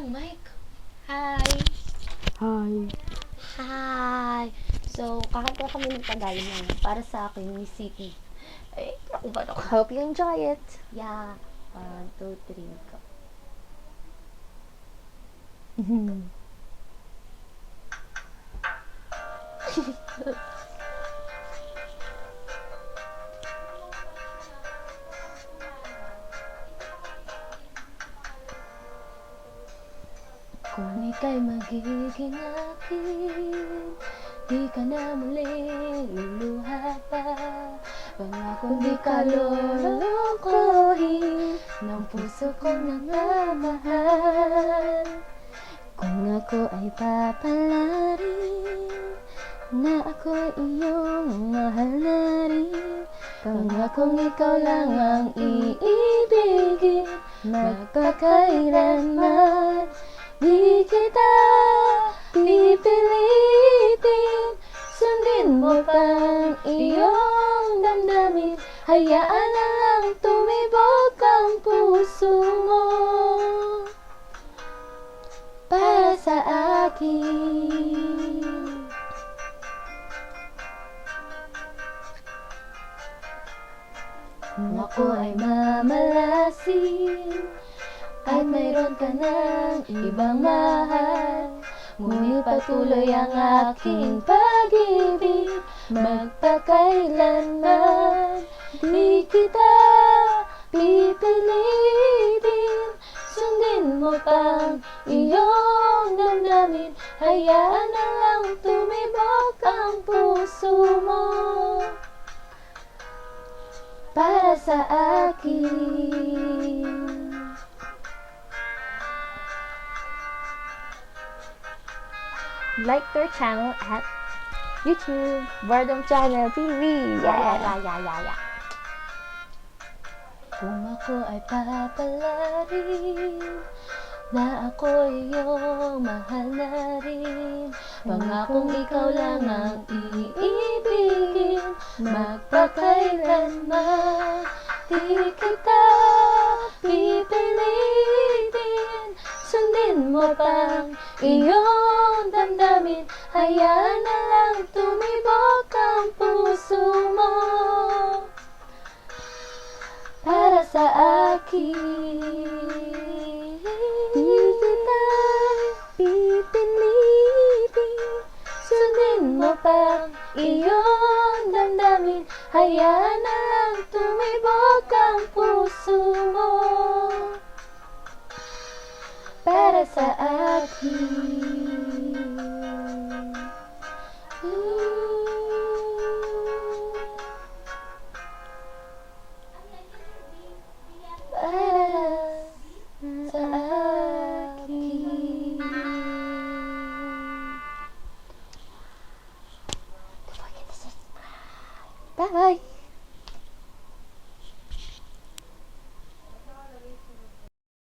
Mike. Hi. Hi. Hi. So, kakanta kami ng Tagalog para sa akin ni City. Ay, naku ba ako? Hope you enjoy it. Yeah. 1, 2, 3, go. Kung ika'y magiging akin, di ka na muling luluha pa. Pangakong di ka lolokohin ng puso kong nagmamahal. Kung ako ay papalarin na ako'y iyong mahal na rin, pangakong ikaw lang ang iibigin magpakailanman. Di kita pipilitin, sundin mo pang iyong damdamin. Hayaan na lang tumibok ang puso mo para sa akin. Kung ako ay mamalasin at mayroon ka ng ibang mahal, ngunit patuloy ang aking pag-ibig magpakailanman. Di kita pipilitin, sundin mo pang iyong damdamin. Hayaan na lang tumibok ang puso mo para sa akin. Like their channel at YouTube, Bardom Channel TV. Yeah. Kung ako ay papalarin na ako iyong mahal na rin, pangakong ikaw lang ang iibigin magpakailanman. Di kita pipilitin, sundin mo pang iyong damdamin. Hayaan na lang tumibok ang puso mo para sa akin. Di kita pipilitin, sundin mo pang iyong damdamin. Hayaan na lang tumibok ang puso mo para sa akin. Para sa akin. Bye-bye.